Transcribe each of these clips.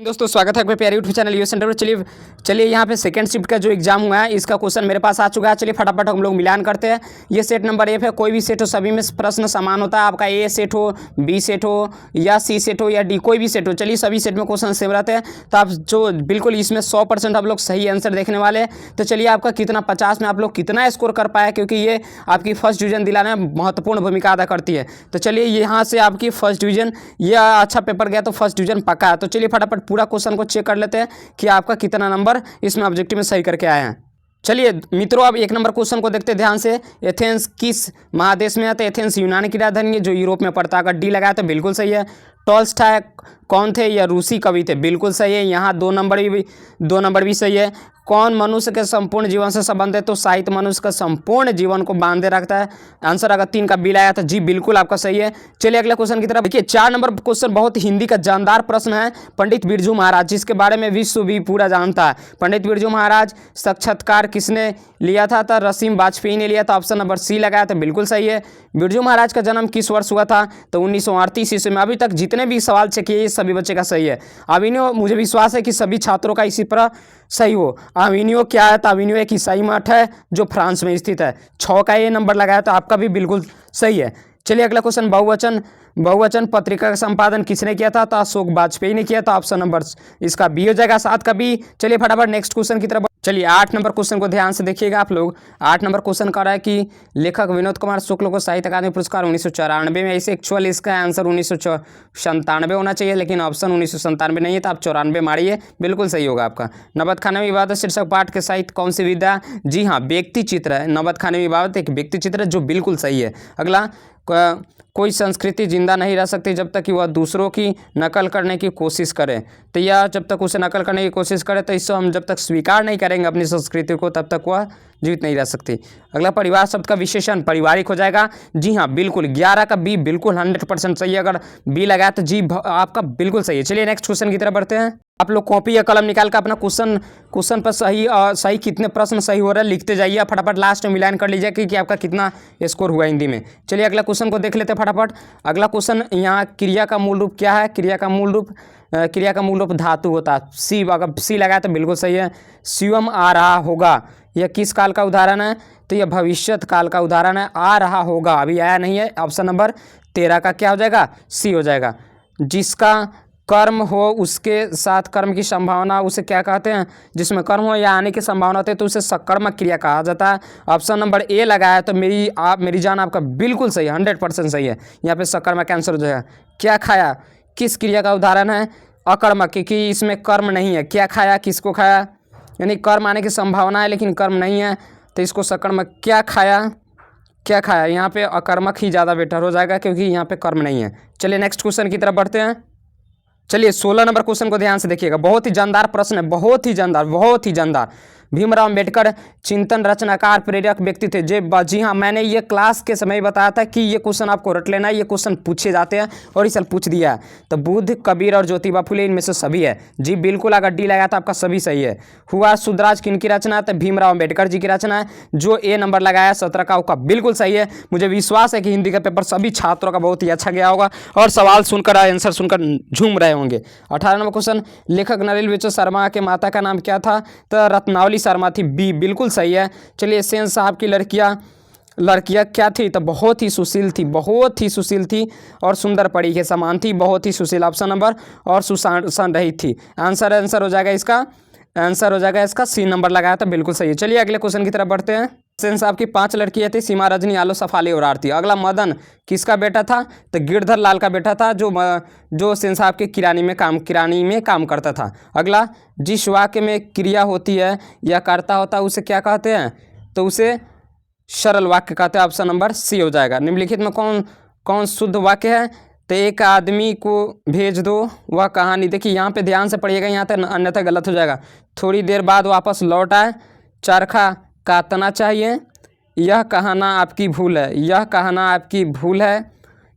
दोस्तों स्वागत है आपके प्यारे यूट्यूब चैनल यूएस सेंटर पर। चलिए यहाँ पे सेकंड शिफ्ट का जो एग्जाम हुआ है इसका क्वेश्चन मेरे पास आ चुका है। चलिए फटाफट हम लोग मिलान करते हैं। ये सेट नंबर एफ है, कोई भी सेट हो सभी में प्रश्न समान होता है। आपका ए सेट हो, बी सेट हो या सी सेट हो या डी, कोई भी सेट हो, चलिए सभी सेट में क्वेश्चन सेम रहते हैं। तो आप जो बिल्कुल इसमें 100% आप लोग सही आंसर देखने वाले हैं। तो चलिए आपका कितना 50 में आप लोग कितना स्कोर कर पाए, क्योंकि ये आपकी फर्स्ट डिवीजन दिलाने में महत्वपूर्ण भूमिका अदा करती है। तो चलिए यहाँ से आपकी फर्स्ट डिवीजन, यह अच्छा पेपर गया तो फर्स्ट डिवीजन पक्का है। तो चलिए फटाफट पूरा क्वेश्चन को चेक कर लेते हैं कि आपका कितना नंबर इसमें ऑब्जेक्टिव में सही करके आए हैं। चलिए मित्रों, अब एक नंबर क्वेश्चन को देखते हैं ध्यान से। एथेंस किस महादेश में है? तो एथेंस यूनान की राजधानी है जो यूरोप में पड़ता है। अगर डी लगाया तो बिल्कुल सही है। टॉल्स्टॉय कौन थे? या रूसी कवि थे, बिल्कुल सही है। यहाँ दो नंबर भी सही है। कौन मनुष्य के संपूर्ण जीवन से संबंध है? तो साहित्य मनुष्य का संपूर्ण जीवन को बांधे रखता है। आंसर अगर 3 का बी आया तो जी बिल्कुल आपका सही है। चलिए अगले क्वेश्चन की तरफ देखिए। 4 नंबर क्वेश्चन बहुत हिंदी का जानदार प्रश्न है। पंडित बिरजू महाराज, जिसके बारे में विश्व भी पूरा जानता है। पंडित बिरजू महाराज साक्षात्कार किसने लिया था? तो रसीम वाजपेयी ने लिया था। ऑप्शन नंबर सी लगाया तो बिल्कुल सही है। बिरजू महाराज का जन्म किस वर्ष हुआ था? तो 1938 ईस्वी में। अभी तक जितने भी सवाल चेक किए सभी बच्चे का सही है। अविनियो, मुझे विश्वास है कि सभी छात्रों का इसी तरह सही हो। अविनियो क्या है? तो अविनियो एक ईसाई मठ है जो फ्रांस में स्थित है। 6 का ये नंबर लगाया तो आपका भी बिल्कुल सही है। चलिए अगला क्वेश्चन। बहुवचन पत्रिका का संपादन किसने किया था? तो अशोक वाजपेयी ने किया था। ऑप्शन नंबर इसका बी हो जाएगा, 7 का बी। चलिए फटाफट नेक्स्ट क्वेश्चन की तरफ। चलिए 8 नंबर क्वेश्चन को ध्यान से देखिएगा आप लोग। 8 नंबर क्वेश्चन कह रहा है कि लेखक विनोद कुमार शुक्ल को साहित्य अकादमी पुरस्कार 1994 में। ऐसे एक्चुअल इसका आंसर 1997 होना चाहिए, लेकिन ऑप्शन 1997 नहीं है, तो आप 94 मारिए, बिल्कुल सही होगा आपका। नबत खाने में विवाद शीर्षक पाठ के साहित्य कौन सी विधा? जी हाँ, व्यक्ति चित्र है। नबत खाने में विवाद एक व्यक्ति चित्र है जो बिल्कुल सही है। अगला, कोई संस्कृति जिंदा नहीं रह सकती जब तक कि वह दूसरों की नकल करने की कोशिश करे। तो यह जब तक उसे नकल करने की कोशिश करे, तो इससे हम जब तक स्वीकार नहीं करेंगे अपनी संस्कृति को तब तक वह जीवित नहीं रह सकती। अगला, परिवार शब्द का विशेषण पारिवारिक हो जाएगा। जी हाँ बिल्कुल, 11 का बी बिल्कुल 100% सही है। अगर बी लगाया तो जी आपका बिल्कुल सही है। चलिए नेक्स्ट क्वेश्चन की तरफ बढ़ते हैं। आप लोग कॉपी या कलम निकाल कर अपना क्वेश्चन पर सही कितने प्रश्न सही हो रहा है लिखते जाइए। फटाफट लास्ट में मिलान कर लीजिए कि आपका कितना स्कोर हुआ हिंदी में। चलिए अगला क्वेश्चन को देख लेते हैं फटाफट। अगला क्वेश्चन, यहाँ क्रिया का मूल रूप क्या है? क्रिया का मूल रूप धातु होता है। सी, अगर सी लगाया तो बिल्कुल सही है। शिवम आ रहा होगा, यह किस काल का उदाहरण है? तो यह भविष्यत काल का उदाहरण है। आ रहा होगा अभी आया नहीं है। ऑप्शन नंबर 13 का क्या हो जाएगा? सी हो जाएगा। जिसका कर्म हो उसके साथ कर्म की संभावना, उसे क्या कहते हैं? जिसमें कर्म हो या आने की संभावना होती है तो उसे सकर्मक क्रिया कहा जाता है। ऑप्शन नंबर ए लगाया तो मेरी जान आपका बिल्कुल सही है, 100% सही है। यहाँ पे सकर्मक आंसर हो जाएगा। क्या खाया किस क्रिया का उदाहरण है? अकर्मक, क्योंकि इसमें कर्म नहीं है। क्या खाया किसको खाया, यानी कर्म आने की संभावना है लेकिन कर्म नहीं है, तो इसको सकर्मक। क्या खाया यहाँ पे अकर्मक ही ज़्यादा बेटर हो जाएगा क्योंकि यहाँ पे कर्म नहीं है। चलिए नेक्स्ट क्वेश्चन की तरफ बढ़ते हैं। चलिए 16 नंबर क्वेश्चन को ध्यान से देखिएगा। बहुत ही जानदार प्रश्न है, बहुत ही जानदार। भीमराव अम्बेडकर चिंतन रचनाकार प्रेरक व्यक्ति थे। जी हाँ, मैंने ये क्लास के समय बताया था कि ये क्वेश्चन आपको रट लेना है, ये क्वेश्चन पूछे जाते हैं और इस साल पूछ दिया है। तो बुद्ध, कबीर और ज्योतिबा फुले इनमें से सभी है। जी बिल्कुल, अगर डी लगाया तो आपका सभी सही है। हुआ सुधराज किनकी रचना है? तो भीमराव अम्बेडकर जी की रचना है। जो ए नंबर लगाया 17 का, उसका बिल्कुल सही है। मुझे विश्वास है कि हिंदी का पेपर सभी छात्रों का बहुत ही अच्छा गया होगा और सवाल सुनकर आंसर सुनकर झूम रहे होंगे। 18 नंबर क्वेश्चन, लेखक नलिनी विजय शर्मा के माता का नाम क्या था? तो रत्नावली शर्मा थी। बी बिल्कुल सही है। चलिए सेन साहब की लड़कियां क्या थी? तो बहुत ही सुशील थी और सुंदर परी के समान थी, बहुत ही सुशील। ऑप्शन नंबर और सुशासन रहित थी। आंसर हो जाएगा इसका सी नंबर लगाया तो बिल्कुल सही है। चलिए अगले क्वेश्चन की तरफ बढ़ते हैं। सेन साहब की 5 लड़कियां थी, सीमा, रजनी, आलो, सफाली और आरती। अगला, मदन किसका बेटा था? तो गिरधर लाल का बेटा था जो सेन साहब के किरानी में काम करता था। अगला, जिस वाक्य में क्रिया होती है या कर्ता होता है उसे क्या कहते हैं? तो उसे सरल वाक्य कहते हैं। ऑप्शन नंबर सी हो जाएगा। निम्नलिखित में कौन शुद्ध वाक्य है? तो एक आदमी को भेज दो वह कहानी। देखिए यहाँ पे ध्यान से पढ़िएगा, यहाँ तक अन्यथा गलत हो जाएगा। थोड़ी देर बाद वापस लौट आए, चरखा काटना चाहिए, यह कहना आपकी भूल है।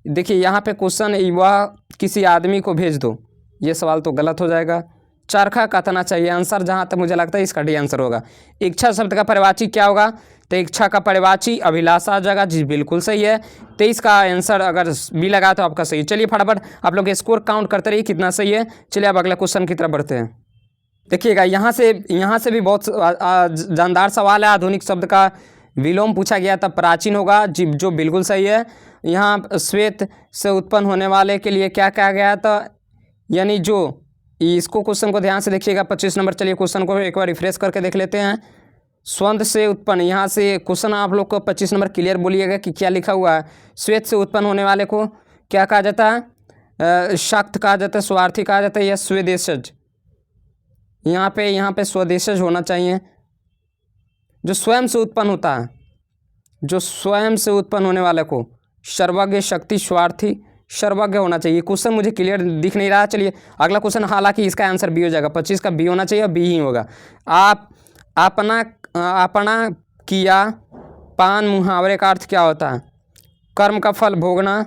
देखिए यहाँ पे क्वेश्चन, वह किसी आदमी को भेज दो, ये सवाल तो गलत हो जाएगा। चरखा काटना चाहिए, आंसर जहाँ तक मुझे लगता है इसका डी आंसर होगा। इच्छा शब्द का परिवाची क्या होगा? तो इच्छा का परिवाची अभिलाषा आ जाएगा जी, बिल्कुल सही है। 23 का आंसर अगर बी लगा तो आपका सही है। चलिए फटाफट आप लोग स्कोर काउंट करते रहिए कितना सही है। चलिए अब अगला क्वेश्चन की तरफ बढ़ते हैं। देखिएगा यहाँ से भी बहुत जानदार सवाल है। आधुनिक शब्द का विलोम पूछा गया था, प्राचीन होगा जी, जो बिल्कुल सही है। यहाँ श्वेत से उत्पन्न होने वाले के लिए क्या कहा गया था, यानी जो इसको क्वेश्चन को ध्यान से देखिएगा 25 नंबर। चलिए क्वेश्चन को एक बार रिफ्रेश करके देख लेते हैं। स्वंद से उत्पन्न, यहाँ से क्वेश्चन आप लोग को 25 नंबर क्लियर बोलिएगा कि क्या लिखा हुआ है। श्वेत से उत्पन्न होने वाले को क्या कहा जाता है, शक्त कहा जाता है, स्वार्थी कहा जाता है या स्वदेशज। यहाँ पे स्वदेशज होना चाहिए। जो स्वयं से उत्पन्न होता है, जो स्वयं से उत्पन्न होने वाले को सर्वज्ञ, शक्ति, स्वार्थी, सर्वज्ञ होना चाहिए। क्वेश्चन मुझे क्लियर दिख नहीं रहा। चलिए अगला क्वेश्चन, हालांकि इसका आंसर बी हो जाएगा। 25 का बी होना चाहिए और बी ही होगा। आप अपना किया, पान मुहावरे का अर्थ क्या होता है, कर्म का फल भोगना,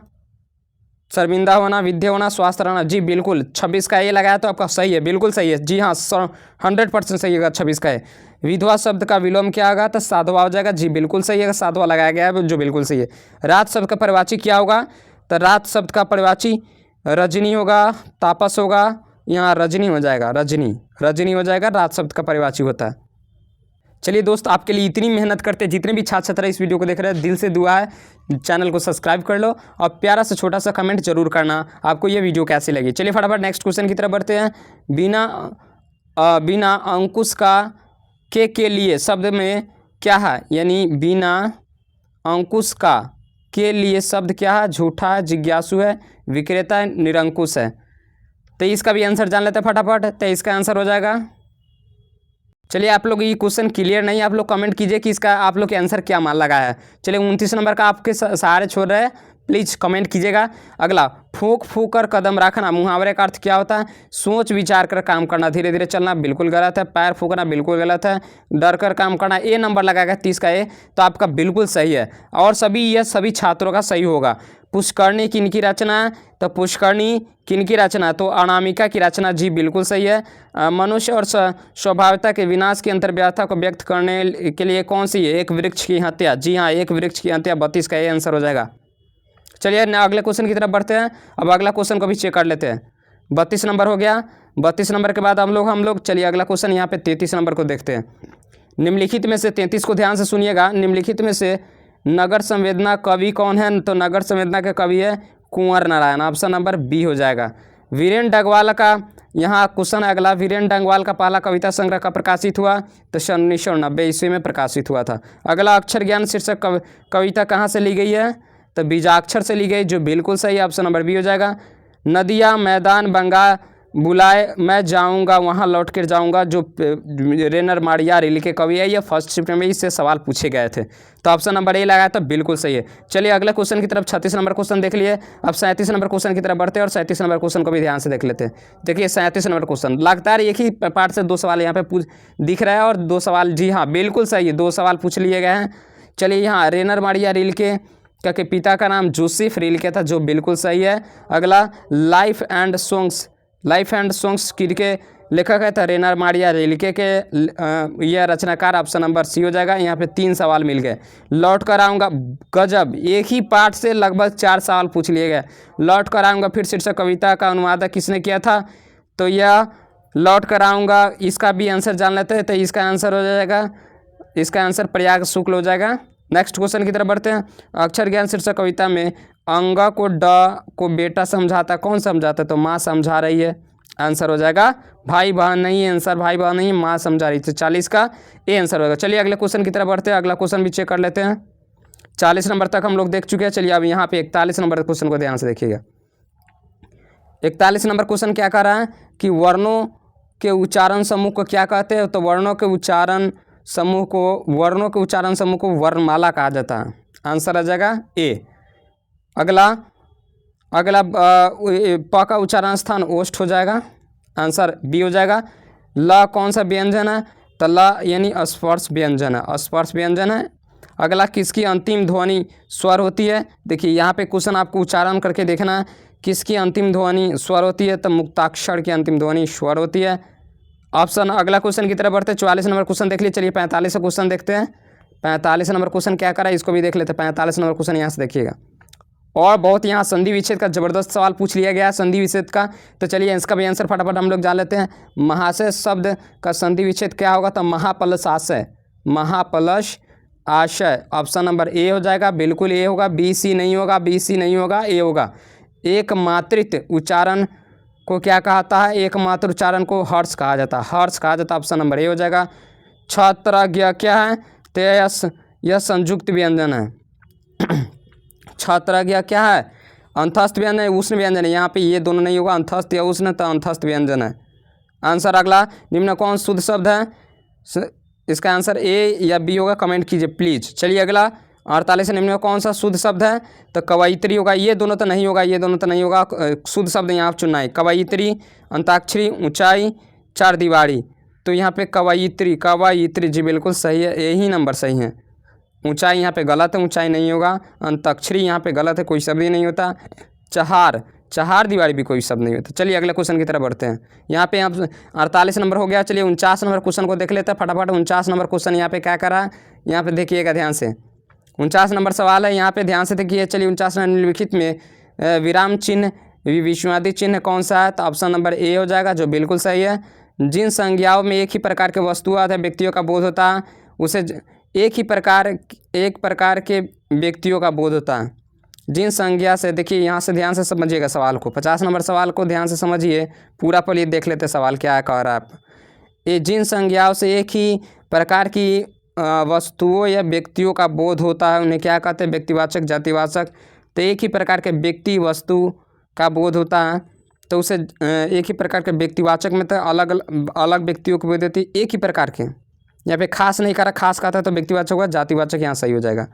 शर्मिंदा होना, विद्या होना, स्वास्थ्य रहना जी, बिल्कुल 26 का ए लगाया तो आपका सही है, बिल्कुल सही है जी हाँ, 100% सही होगा 26 का ए। विधवा शब्द का विलोम क्या होगा, तो साधवा हो जाएगा जी, बिल्कुल सही है, साधवा लगाया गया है जो बिल्कुल सही है। रात शब्द का परिवाची क्या होगा, तो रात शब्द का परिवाची रजनी होगा, तापस होगा, यहाँ रजनी हो जाएगा, रजनी हो जाएगा, रात शब्द का परिवाची होता है। चलिए दोस्त, आपके लिए इतनी मेहनत करते हैं, जितने भी छात्र छात्रा इस वीडियो को देख रहे हैं, दिल से दुआ है चैनल को सब्सक्राइब कर लो और प्यारा सा छोटा सा कमेंट जरूर करना आपको ये वीडियो कैसी लगी। चलिए फटाफट नेक्स्ट क्वेश्चन की तरफ बढ़ते हैं। बिना अंकुश का के लिए शब्द में क्या है, यानी बिना अंकुश का के लिए शब्द क्या है, झूठा है, जिज्ञासु है, विक्रेता है, निरंकुश है। 23 का भी आंसर जान लेते हैं फटाफट। 23 का आंसर हो जाएगा। चलिए आप लोग ये क्वेश्चन क्लियर नहीं, आप लोग कमेंट कीजिए कि इसका आप लोग के आंसर क्या मान लगा है। चलिए 29 नंबर का आपके सहारे छोड़ रहे हैं, प्लीज़ कमेंट कीजिएगा। अगला, फूंक फूंक कर कदम रखना, मुहावरे का अर्थ क्या होता है, सोच विचार कर काम करना, धीरे धीरे चलना, बिल्कुल गलत है। पैर फूंकना बिल्कुल गलत है। डर कर काम करना, ए नंबर लगाएगा 30 का ए, तो आपका बिल्कुल सही है और सभी छात्रों का सही होगा। पुष्करणी किनकी रचना है, तो पुष्करणी किनकी रचना, तो अनामिका की रचना जी, बिल्कुल सही है। मनुष्य और स्वभावता के विनाश की अंतर्व्यथा को व्यक्त करने के लिए कौन सी है, एक वृक्ष की हत्या, जी हाँ, एक वृक्ष की हत्या, 32 का ये आंसर हो जाएगा। चलिए अगले क्वेश्चन की तरफ बढ़ते हैं। अब अगला क्वेश्चन को भी चेक कर लेते हैं। 32 नंबर हो गया। 32 नंबर के बाद हम लोग चलिए अगला क्वेश्चन यहाँ पे 33 नंबर को देखते हैं। निम्नलिखित में से 33 को ध्यान से सुनिएगा। निम्नलिखित में से नगर संवेदना कवि कौन है, तो नगर संवेदना के कवि है कुंवर नारायण, ऑप्शन नंबर बी हो जाएगा। वीरेंद्र डगवाल का यहाँ क्वेश्चन अगला, वीरेंद्र डगवाल का पहला कविता संग्रह का प्रकाशित हुआ, तो 1990 ईस्वी में प्रकाशित हुआ था। अगला, अक्षर ज्ञान शीर्षक कविता कहाँ से ली गई है, तो बीजाक्षर से ली गई, जो बिल्कुल सही है, ऑप्शन नंबर बी हो जाएगा। नदिया मैदान बंगा बुलाए मैं जाऊंगा वहां लौट कर जाऊंगा, जो रेनर मारिया रिल के कवि है, ये फर्स्ट शिफ्ट में इससे सवाल पूछे गए थे, तो ऑप्शन नंबर ए लगाया तो बिल्कुल सही है। चलिए अगले क्वेश्चन की तरफ 36 नंबर क्वेश्चन देख लिए। अब 37 नंबर क्वेश्चन की तरफ बढ़ते हैं और 37 नंबर क्वेश्चन को भी ध्यान से देख लेते हैं। देखिए 37 नंबर क्वेश्चन लगातार एक ही पार्ट से 2 सवाल यहाँ पे दिख रहा है और 2 सवाल जी हाँ बिल्कुल सही है, 2 सवाल पूछ लिए गए हैं। चलिए यहाँ रेनर मारिया रिल के पिता का नाम जोसेफ रिल्के था, जो बिल्कुल सही है। अगला, लाइफ एंड सॉन्ग्स किसके लेखक है, तो रेनर मारिया रिल्के के यह रचनाकार, ऑप्शन नंबर सी हो जाएगा। यहाँ पे 3 सवाल मिल गए। लौट कर आऊँगा, गजब, एक ही पाठ से लगभग 4 सवाल पूछ लिए गए। लौट कर आऊँगा फिर शीर्षक कविता का अनुवादक किसने किया था, तो यह लौट कर आऊँगा, इसका भी आंसर जान लेते हैं, तो इसका आंसर हो जाएगा, इसका आंसर प्रयाग शुक्ल हो जाएगा। नेक्स्ट क्वेश्चन की तरफ बढ़ते हैं। अक्षर ज्ञान शीर्षक कविता में अंगा को ड को बेटा समझाता, कौन समझाता, तो माँ समझा रही है, आंसर हो जाएगा भाई बहन नहीं, आंसर भाई बहन नहीं, माँ समझा रही थी, 40 का ए आंसर होगा। चलिए अगले क्वेश्चन की तरफ बढ़ते हैं। अगला क्वेश्चन भी चेक कर लेते हैं। 40 नंबर तक हम लोग देख चुके हैं। चलिए अब यहाँ पे 41 नंबर क्वेश्चन को ध्यान से देखिएगा। 41 नंबर क्वेश्चन क्या कह रहा है कि वर्णों के उच्चारण समूह को क्या कहते हैं, तो वर्णों के उच्चारण समूह को वर्णमाला कहा जाता है, आंसर आ जाएगा ए। अगला प का उच्चारण स्थान ओष्ठ हो जाएगा, आंसर बी हो जाएगा। ल कौन सा व्यंजन है, तो ल यानी स्पर्श व्यंजन है, स्पर्श व्यंजन है। अगला, किसकी अंतिम ध्वनि स्वर होती है, देखिए यहाँ पे क्वेश्चन आपको उच्चारण करके देखना है, किसकी अंतिम ध्वनि स्वर होती है, तो मुक्ताक्षर की अंतिम ध्वनि स्वर होती है, ऑप्शन। अगला क्वेश्चन की तरफ बढ़ते हैं। 44 नंबर क्वेश्चन देख लीजिए। चलिए 45 क्वेश्चन देखते हैं। 45 नंबर क्वेश्चन क्या करा इसको भी देख लेते हैं। 45 नंबर क्वेश्चन यहाँ से देखिएगा, और बहुत यहाँ संधि विच्छेद का जबरदस्त सवाल पूछ लिया गया है संधि विच्छेद का। तो चलिए इसका भी आंसर फटाफट हम लोग जान लेते हैं। महाशय शब्द का संधि विच्छेद क्या होगा? तो महाप्लस आशय, महाप्लस आशय ऑप्शन नंबर ए हो जाएगा, बिल्कुल ए होगा। बी सी नहीं होगा, बी सी नहीं होगा, ए होगा। एक मात्रित उच्चारण को क्या कहता है? एक मात्र उच्चारण को हर्ष कहा जाता है, हर्ष कहा जाता है, ऑप्शन नंबर ए हो जाएगा। छात्राज्ञा क्या है? तो यह संयुक्त व्यंजन है। छात्राज्ञा क्या है? अंतस्थ व्यंजन है, उष्ण व्यंजन है। यहाँ पे ये दोनों नहीं होगा, अंतस्थ या उष्ण, तो अंतस्थ व्यंजन है आंसर। अगला, निम्न कौन शुद्ध शब्द है? इसका आंसर ए या बी होगा, कमेंट कीजिए प्लीज। चलिए अगला, 48 निम्न में कौन सा शुद्ध शब्द है? तो कवयित्री होगा। ये दोनों तो नहीं होगा, ये दोनों तो नहीं होगा। शुद्ध शब्द यहाँ आप चुनना है, कवयित्री, अंताक्षरी, ऊंचाई, चार दीवारी। तो यहाँ पे कवयित्री, कवयित्री जी बिल्कुल सही है, यही नंबर सही है। ऊंचाई यहाँ पे गलत है, ऊंचाई नहीं होगा। अंताक्षरी यहाँ पे गलत है, कोई शब्द ही नहीं होता। चहार, चहार दीवारी भी कोई शब्द नहीं होता। चलिए अगले क्वेश्चन की तरफ बढ़ते हैं। यहाँ पे आप 48 नंबर हो गया। चलिए 49 नंबर क्वेश्चन को देख लेते हैं फटाफट। 49 नंबर क्वेश्चन यहाँ पे क्या करा? यहाँ पे देखिएगा ध्यान से, 49 नंबर सवाल है, यहाँ पे ध्यान से देखिए। चलिए 49 नंबर निम्नलिखित में विराम चिन्ह विस्मयादि चिन्ह कौन सा है? तो ऑप्शन नंबर ए हो जाएगा, जो बिल्कुल सही है। जिन संज्ञाओं में एक ही प्रकार के वस्तुओं अथवा व्यक्तियों का बोध होता है उसे एक प्रकार के व्यक्तियों का बोध होता है। जिन संज्ञा से, देखिए यहाँ से ध्यान से समझिएगा सवाल को, 50 नंबर सवाल को ध्यान से समझिए पूरा। पहले देख लेते सवाल क्या है, कह रहा है आप। ये जिन संज्ञाओं से एक ही प्रकार की वस्तुओं या व्यक्तियों का बोध होता है उन्हें क्या कहते हैं? व्यक्तिवाचक, जातिवाचक। तो एक ही प्रकार के व्यक्ति वस्तु का बोध होता है तो उसे एक ही प्रकार के व्यक्तिवाचक में तो अलग अलग व्यक्तियों को बोध देती है, एक ही प्रकार के। यहाँ पे खास नहीं करा, खास कहता है तो व्यक्तिवाचक होगा, जातिवाचक यहाँ सही हो जाएगा।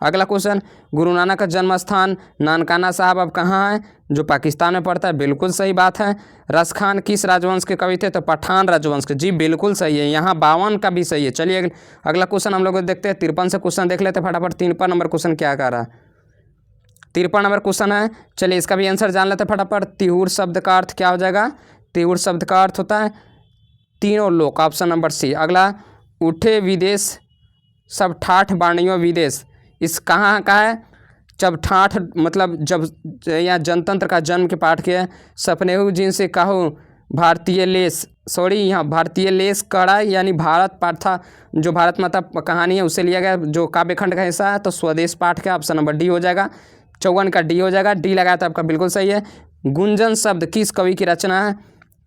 अगला क्वेश्चन, गुरु नानक का जन्म स्थान नानकाना साहब अब कहाँ है? जो पाकिस्तान में पड़ता है, बिल्कुल सही बात है। रस खान किस राजवंश के कवि थे? तो पठान राजवंश के, जी बिल्कुल सही है। यहाँ 52 का भी सही है। चलिए अगला क्वेश्चन हम लोग देखते हैं। 53 से क्वेश्चन देख लेते हैं फटाफट। 53 नंबर क्वेश्चन क्या कह रहा है? 53 नंबर क्वेश्चन है, चलिए इसका भी आंसर जान लेते हैं फटाफट। तिहुर शब्द का अर्थ क्या हो जाएगा? तिहुर शब्द का अर्थ होता है तीनों लोक, ऑप्शन नंबर सी। अगला, उठे विदेश सब ठाठ बाणियों विदेश, इस कहाँ का है? जब ठाठ मतलब जब यहाँ जनतंत्र का जन्म के पाठ के सपनेहु जिनसे कहो भारतीय लेस, सॉरी यहाँ भारतीय लेस कड़ा यानी भारत पाठ था, जो भारत माता कहानी है उससे लिया गया, जो काव्यखंड का हिस्सा है। तो स्वदेश पाठ का ऑप्शन नंबर डी हो जाएगा। 54 का डी हो जाएगा, डी लगाया तो आपका बिल्कुल सही है। गुंजन शब्द किस कवि की रचना है?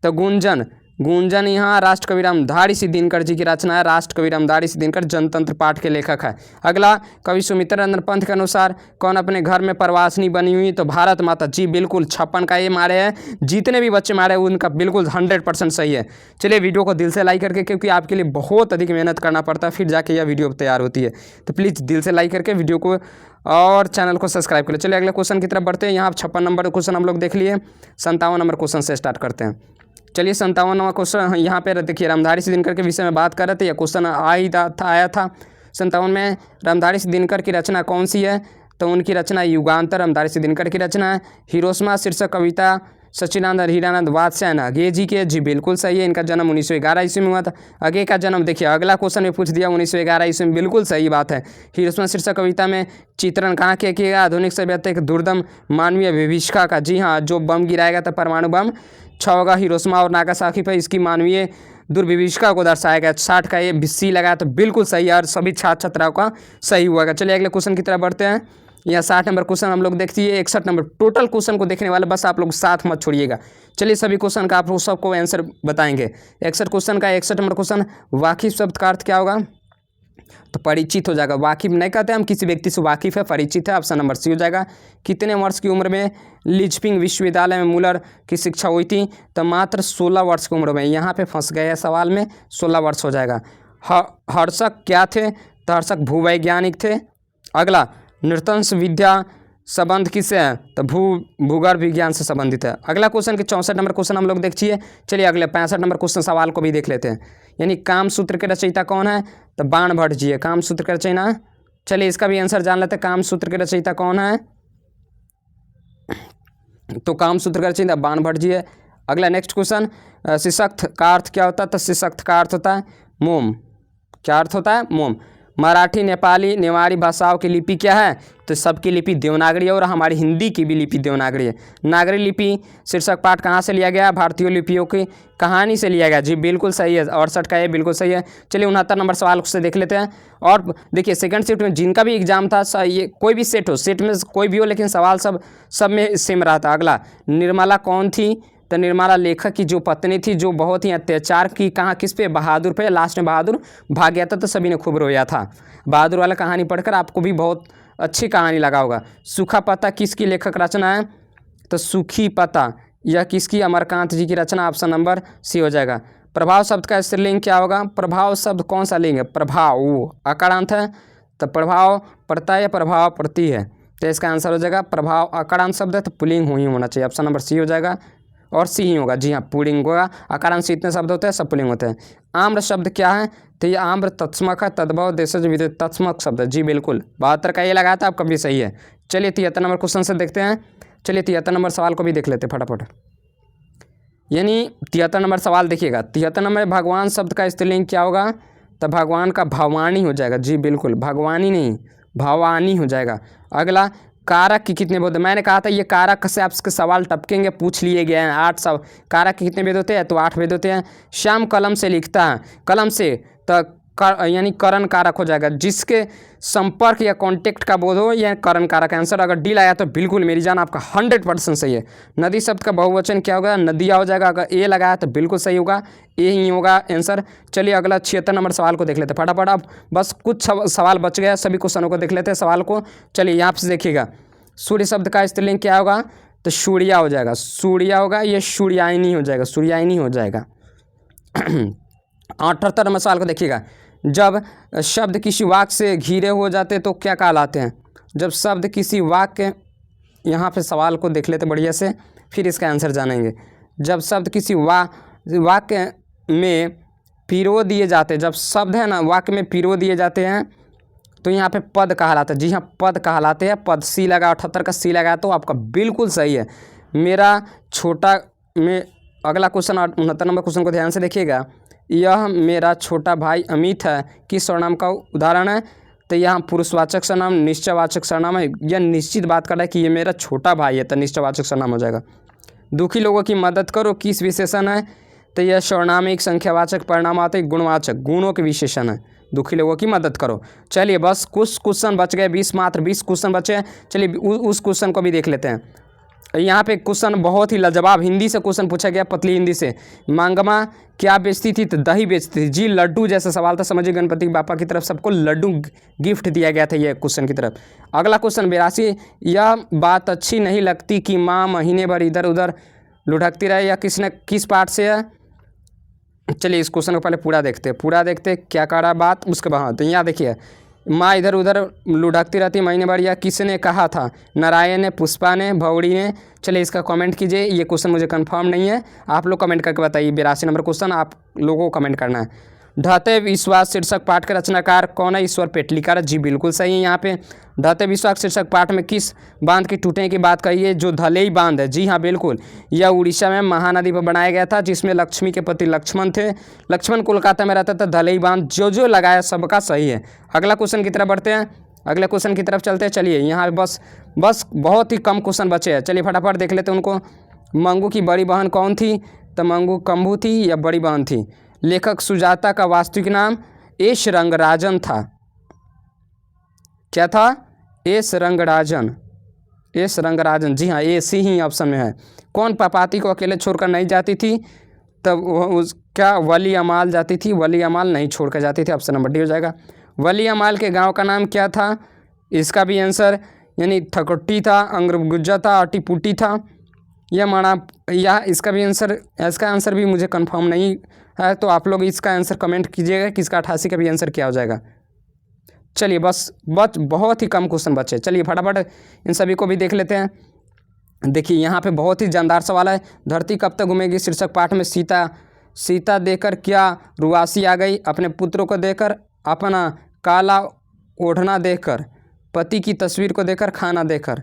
तो गुंजन, गुंजन यहाँ राष्ट्रकवि रामधारी सिंह दिनकर जी की रचना है। राष्ट्रकवि रामधारी सिंह दिनकर जनतंत्र पाठ के लेखक है। अगला, कवि सुमित्रा नंदन पंत के अनुसार कौन अपने घर में प्रवासिनी बनी हुई? तो भारत माता, जी बिल्कुल। 56 का ये मारे हैं, जितने भी बच्चे मारे उनका बिल्कुल 100% सही है। चलिए वीडियो को दिल से लाइक करके, क्योंकि आपके लिए बहुत अधिक मेहनत करना पड़ता है फिर जाके यह वीडियो तैयार होती है, तो प्लीज़ दिल से लाइक करके वीडियो को और चैनल को सब्सक्राइब कर लो। चलिए अगले क्वेश्चन की तरफ बढ़ते हैं। यहाँ 56 नंबर क्वेश्चन हम लोग देख लिए। 57 नंबर क्वेश्चन से स्टार्ट करते हैं। चलिए 57वां क्वेश्चन यहाँ पे देखिए, रामधारी सिंह दिनकर के विषय में बात कर रहे थे। यह क्वेश्चन आया था 57 में। रामधारी सिंह दिनकर की रचना कौन सी है? तो उनकी रचना युगांतर रामधारी सिंह दिनकर की रचना है। हिरोशिमा शीर्षक कविता सच्चिदानंद हीरानंद वात्स्यायन अगे जी के, जी बिल्कुल सही है। इनका जन्म 1911 ईस्वी में हुआ था। अगे का जन्म देखिए अगला क्वेश्चन में पूछ दिया 1911 ईस्वी में, बिल्कुल सही बात है। हिरोशिमा शीर्षक कविता में चित्रण कहाँ किया गया? आधुनिक सभ्यता एक दुर्दम मानवीय विभीषिका का, जी हाँ, जो बम गिराएगा तो परमाणु बम 6 होगा। हिरोशिमा और नागासाकी पर इसकी मानवीय दुर्विभीषिका को दर्शाया गया। 60 का ये सी लगाया तो बिल्कुल सही है, और सभी छात्र छात्राओं का सही हुआ। चलिए अगले क्वेश्चन की तरफ बढ़ते हैं। यहाँ 60 नंबर क्वेश्चन हम लोग देखिए। 61 नंबर टोटल क्वेश्चन को देखने वाले, बस आप लोग साथ मत छोड़िएगा। चलिए सभी क्वेश्चन का आप लोग सबको आंसर बताएंगे। 61 क्वेश्चन का 61 नंबर क्वेश्चन, वाकिफ शब्द का अर्थ क्या होगा? तो परिचित हो जाएगा। वाकिफ नहीं कहते हम किसी व्यक्ति से वाकिफ है, परिचित है, ऑप्शन नंबर सी हो जाएगा। कितने वर्ष की उम्र में लिंचपिंग विश्वविद्यालय में मूलर की शिक्षा हुई थी? तो मात्र 16 वर्ष की उम्र में। यहाँ पे फंस गए हैं सवाल में, 16 वर्ष हो जाएगा। हर्षक क्या थे? तो हर्षक भूवैज्ञानिक थे। अगला, नृतंस विद्या संबंध किससे है? तो भूगर्भ विज्ञान से संबंधित है। अगला क्वेश्चन के 64 नंबर क्वेश्चन हम लोग देखिए। चलिए अगले 65 नंबर क्वेश्चन सवाल को भी देख लेते हैं। यानी कामसूत्र के रचयिता कौन है? तो बाणभट्ट जी है कामसूत्र के रचयिता। चलिए इसका भी आंसर जान लेते हैं। कामसूत्र के रचयिता कौन है? तो कामसूत्र का रचयिता बाणभट्ट जी है। अगला नेक्स्ट क्वेश्चन, सशक्त का अर्थ क्या होता है? तो सशक्त का अर्थ होता है मोम। क्या अर्थ होता है? मोम। मराठी, नेपाली, नेवारी भाषाओं की लिपि क्या है? तो सबकी लिपि देवनागरी है और हमारी हिंदी की भी लिपि देवनागरी है। नागरी लिपि शीर्षक पाठ कहाँ से लिया गया? भारतीय लिपियों की कहानी से लिया गया। जी बिल्कुल सही है, 68 का ये बिल्कुल सही है। चलिए 69 नंबर सवाल से देख लेते हैं। और देखिए सेकंड शिफ्ट में जिनका भी एग्जाम था, ये कोई भी सेट हो, सेट में कोई भी हो, लेकिन सवाल सब में सेम रहा था। अगला, निर्मला कौन थी? तो निर्मला लेखक की जो पत्नी थी, जो बहुत ही अत्याचार की, कहाँ किस पे? बहादुर पे। लास्ट में बहादुर भाग गया था तो सभी ने खूब रोया था। बहादुर वाला कहानी पढ़कर आपको भी बहुत अच्छी कहानी लगा होगा। सूखा पत्ता किसकी लेखक रचना है? तो सूखी पत्ता यह किसकी? अमरकांत जी की रचना। ऑप्शन नंबर सी हो जाएगा। प्रभाव शब्द का स्त्रीलिंग क्या होगा? प्रभाव शब्द कौन सा लिंग है? प्रभाव, अकारांत है तो प्रभाव पड़ता है या प्रभाव पड़ती है? तो इसका आंसर हो जाएगा प्रभाव। अकारांत शब्द है तो पुल्लिंग ही होना चाहिए। ऑप्शन नंबर सी हो जाएगा और सी ही होगा। जी हाँ, पुल्लिंग होगा। अकारांत से इतने शब्द होते हैं, सब पुल्लिंग होते हैं। आम्र शब्द क्या है? तो ये आम्र तत्समक है, तद्भव देशज विदित तत्समक शब्द है। जी बिल्कुल, 72 का ये लगाया था, आपका भी सही है। चलिए 73 नंबर क्वेश्चन से देखते हैं। चलिए 73 नंबर सवाल को भी देख लेते फटाफट। यानी 73 नंबर सवाल देखिएगा। 73 नंबर भगवान शब्द का स्त्रीलिंग क्या होगा? तो भगवान का भवानी हो जाएगा। जी बिल्कुल, भगवानी नहीं भवानी हो जाएगा। अगला, कारक की कितने भेद? मैंने कहा था ये कारक से आपके सवाल टपकेंगे, पूछ लिए गए हैं। 8 सब कारक के कितने भेद होते हैं? तो 8 भेद होते हैं। श्याम कलम से लिखता है, कलम से तो यानी करण कारक हो जाएगा। जिसके संपर्क या कांटेक्ट का बोध हो, यह करण कारक आंसर। अगर डी लाया तो बिल्कुल मेरी जान आपका 100% सही है। नदी शब्द का बहुवचन क्या होगा? नदिया हो जाएगा। अगर ए लगाया तो बिल्कुल सही होगा, ए ही होगा आंसर। चलिए अगला 76 नंबर सवाल को देख लेते हैं फटाफट। अब बस कुछ सवाल बच गया, सभी क्वेश्चनों को देख लेते हैं सवाल को। चलिए यहाँ से देखिएगा, सूर्य शब्द का स्त्रीलिंग क्या होगा? तो सूर्या हो जाएगा। सूर्या होगा, ये सूर्यायनी हो जाएगा, सूर्यायनी हो जाएगा। 78 नंबर सवाल को देखिएगा, जब शब्द किसी वाक्य से घिरे हो जाते तो क्या कहलाते हैं? जब शब्द किसी वाक्य, यहाँ पे सवाल को देख लेते बढ़िया से, फिर इसका आंसर जानेंगे। जब शब्द किसी वाक्य में पिरो दिए जाते, जब शब्द है ना वाक्य में पिरो दिए जाते हैं तो यहाँ पे पद कहलाता है। जी हाँ, पद कहलाते हैं। पद सी लगा, 78 का सी लगा तो आपका बिल्कुल सही है। मेरा छोटा में अगला क्वेश्चन 69 नंबर क्वेश्चन को ध्यान से देखिएगा। यह मेरा छोटा भाई अमित है किस सर्वनाम का उदाहरण है? तो यहाँ पुरुषवाचक सर्वनाम, निश्चयवाचक सर्वनाम है। यह निश्चित बात कर रहा है कि ये मेरा छोटा भाई है, तो निश्चयवाचक सर्वनाम हो जाएगा। दुखी लोगों की मदद करो किस विशेषण है? तो यह सर्वनामिक, संख्यावाचक, परिणामात्मक, गुणवाचक, गुणों के विशेषण है। दुखी लोगों की मदद करो। चलिए बस कुछ क्वेश्चन बच गए, 20 मात्र 20 क्वेश्चन बचे। चलिए उस क्वेश्चन को भी देख लेते हैं। यहाँ पे क्वेश्चन बहुत ही लाजवाब हिंदी से क्वेश्चन पूछा गया, पतली हिंदी से। मांगमा क्या बेचती थी? तो दही बेचती थी। जी लड्डू जैसा सवाल था, समझिए गणपति बापा की तरफ सबको लड्डू गिफ्ट दिया गया था ये क्वेश्चन की तरफ। अगला क्वेश्चन 82, यह बात अच्छी नहीं लगती कि माँ महीने भर इधर उधर लुढ़कती रहे, या किस पाठ से है? चलिए इस क्वेश्चन को पहले पूरा देखते क्या कह रहा बात, उसके बाद। तो यहाँ देखिए, माँ इधर उधर लुढ़कती रहती महीने भर, या किसने कहा था? नारायण ने, पुष्पा ने, भौड़ी ने। चलिए इसका कमेंट कीजिए, ये क्वेश्चन मुझे कंफर्म नहीं है, आप लोग कमेंट करके बताइए। 82 नंबर क्वेश्चन आप लोगों को कमेंट करना है। ढहते विश्वास शीर्षक पाठ के रचनाकार कौन है? ईश्वर पेटलीकर। जी बिल्कुल सही है। यहाँ पे ढहते विश्वास शीर्षक पाठ में किस बांध के टूटने की बात कही है? जो धलेई बांध है। जी हाँ बिल्कुल, यह उड़ीसा में महानदी पर बनाया गया था, जिसमें लक्ष्मी के पति लक्ष्मण थे। लक्ष्मण कोलकाता में रहता था। धलेई बांध जो लगाया सबका सही है। अगला क्वेश्चन की तरफ बढ़ते हैं, अगले क्वेश्चन की तरफ चलते हैं। चलिए यहाँ बस बहुत ही कम क्वेश्चन बचे हैं। चलिए फटाफट देख लेते हैं उनको। मंगू की बड़ी बहन कौन थी? तो मंगू कम्बू थी या बड़ी बहन थी? लेखक सुजाता का वास्तविक नाम एस रंगराजन था। क्या था? एस रंगराजन। जी हाँ, ए सी ही ऑप्शन में है। कौन पापाती को अकेले छोड़कर नहीं जाती थी? तब क्या वली अमाल जाती थी? वली अमाल नहीं छोड़कर जाती थी। ऑप्शन नंबर डी हो जाएगा। वली अमाल के गांव का नाम क्या था? इसका भी आंसर यानी थकोट्टी था, अंग्रगुज्जा था, अटीपुटी था, या इसका आंसर भी मुझे कंफर्म नहीं है, तो आप लोग इसका आंसर कमेंट कीजिएगा कि इसका 88 का भी आंसर क्या हो जाएगा। चलिए बस बहुत ही कम क्वेश्चन बचे। चलिए फटाफट इन सभी को भी देख लेते हैं। देखिए यहाँ पे बहुत ही जानदार सवाल है। धरती कब तक घूमेगी शीर्षक पाठ में सीता देकर क्या रुआसी आ गई? अपने पुत्रों को देकर, अपना काला ओढ़ना देकर, पति की तस्वीर को देकर, खाना देकर।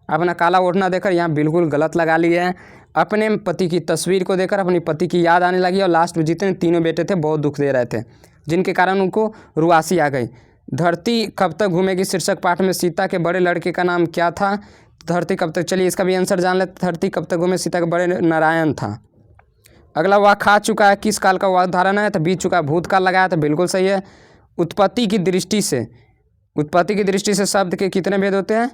अपना काला ओढ़ना देकर यहाँ बिल्कुल गलत लगा लिए हैं। अपने पति की तस्वीर को देकर अपनी पति की याद आने लगी, और लास्ट में जितने तीनों बेटे थे बहुत दुख दे रहे थे, जिनके कारण उनको रुआसी आ गई। धरती कब तक घूमेगी शीर्षक पाठ में सीता के बड़े लड़के का नाम क्या था? धरती कब तक, चलिए इसका भी आंसर जान लेते। धरती कब तक घूमे सीता के बड़े नारायण था। अगला, वह खा चुका है किस काल का वह उदाहरण है? तो बीत चुका, भूतकाल लगाया तो बिल्कुल सही है। उत्पत्ति की दृष्टि से शब्द के कितने भेद होते हैं?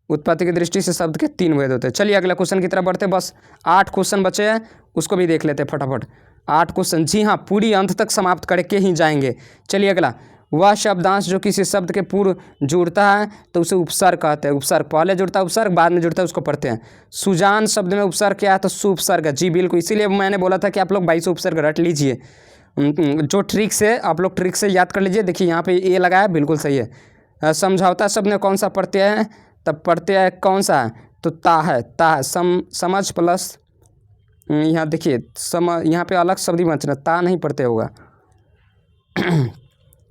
उत्पत्ति की दृष्टि से शब्द के 3 भेद होते हैं। चलिए अगला क्वेश्चन की तरफ बढ़ते, बस 8 क्वेश्चन बचे हैं, उसको भी देख लेते हैं फटाफट। 8 क्वेश्चन, जी हाँ, पूरी अंत तक समाप्त करके ही जाएंगे। चलिए अगला, वह शब्दांश जो किसी शब्द के पूर्व जुड़ता है तो उसे उपसर्ग कहते हैं। उपसर्ग पहले जुड़ता है, उपसर्ग बाद में जुड़ता है, उसको पढ़ते हैं। सुजान शब्द में उपसर्ग क्या है? तो सुपसर्ग है। जी बिल्कुल, इसीलिए मैंने बोला था कि आप लोग 22 उपसर्ग रट लीजिए। जो ट्रिक से आप लोग ट्रिक से याद कर लीजिए। देखिए यहाँ पे ए लगाया, बिल्कुल सही है। समझौता शब्द में कौन सा प्रत्यय है? तब प्रत्यय कौन सा है? तो ता है। समझ प्लस, यहाँ देखिए यहाँ पे अलग शब्द ही बचना, ता नहीं प्रत्यय होगा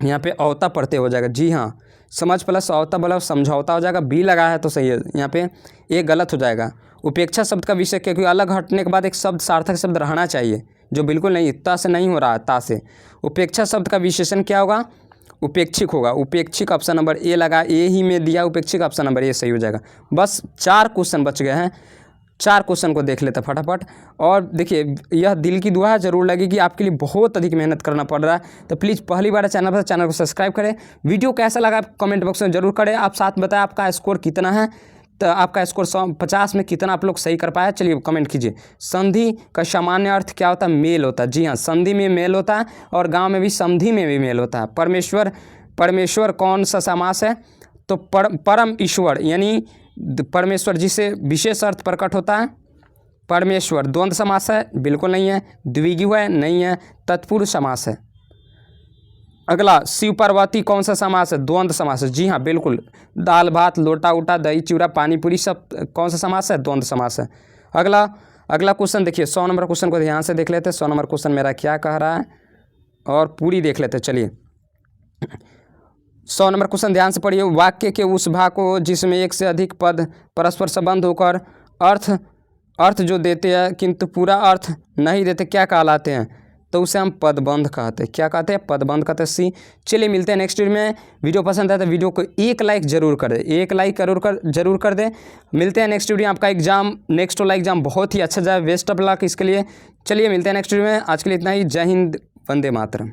यहाँ पे औता प्रत्यय हो जाएगा। जी हाँ, समझ प्लस औता बोला समझौता हो जाएगा। बी लगा है तो सही है, यहाँ पे ए गलत हो जाएगा। उपेक्षा शब्द का विषय, क्योंकि अलग हटने के बाद एक शब्द सार्थक शब्द रहना चाहिए, जो बिल्कुल नहीं, ता से नहीं हो रहा है, ता से। उपेक्षा शब्द का विशेषण क्या होगा? उपेक्षिक होगा। उपेक्षिक ऑप्शन नंबर ए लगा, ए ही में दिया उपेक्षिक, ऑप्शन नंबर ए सही हो जाएगा। बस 4 क्वेश्चन बच गए हैं, 4 क्वेश्चन को देख लेते हैं फटाफट। और देखिए यह दिल की दुआ जरूर लगेगी, आपके लिए बहुत अधिक मेहनत करना पड़ रहा है, तो प्लीज़ पहली बार चैनल को सब्सक्राइब करें। वीडियो कैसा लगा कमेंट बॉक्स में जरूर करें। आप साथ बताएं आपका स्कोर कितना है, तो आपका स्कोर 50 में कितना आप लोग सही कर पाए, चलिए कमेंट कीजिए। संधि का सामान्य अर्थ क्या होता है? मेल होता है। जी हाँ, संधि में मेल होता है और गाँव में भी संधि में भी मेल होता है। परमेश्वर कौन सा समास है? तो परम ईश्वर, यानी परमेश्वर जिसे विशेष अर्थ प्रकट होता है। परमेश्वर द्वंद्व समास है? बिल्कुल नहीं है। द्विगु है? नहीं है। तत्पुरुष समास है। अगला, शिव पार्वती कौन सा समास है? द्वंद्व समास है। जी हाँ बिल्कुल। दाल भात लोटा उटा दही चूड़ा पानी पूरी सब कौन सा समास है? द्वंद्व समास है। अगला क्वेश्चन देखिए, 100 नंबर क्वेश्चन को ध्यान से देख लेते हैं। 100 नंबर क्वेश्चन मेरा क्या कह रहा है और पूरी देख लेते हैं। चलिए 100 नंबर क्वेश्चन ध्यान से पढ़िए। वाक्य के उस भाग को जिसमें एक से अधिक पद परस्पर संबंध होकर अर्थ जो देते हैं किंतु पूरा अर्थ नहीं देते क्या कहलाते हैं? तो उसे हम पदबंध कहते हैं। क्या कहते हैं? पदबंध कहते हैं। सी। चलिए मिलते हैं नेक्स्ट वीडियो में। वीडियो पसंद आए तो वीडियो को एक लाइक जरूर कर दें, एक लाइक जरूर कर दें। मिलते हैं नेक्स्ट वीडियो। आपका एग्जाम नेक्स्ट वाला एग्जाम बहुत ही अच्छा जाए, बेस्ट ऑफ लक इसके लिए। चलिए मिलते हैं नेक्स्ट वीडियो में। आज के लिए इतना ही। जय हिंद, वंदे मातरम।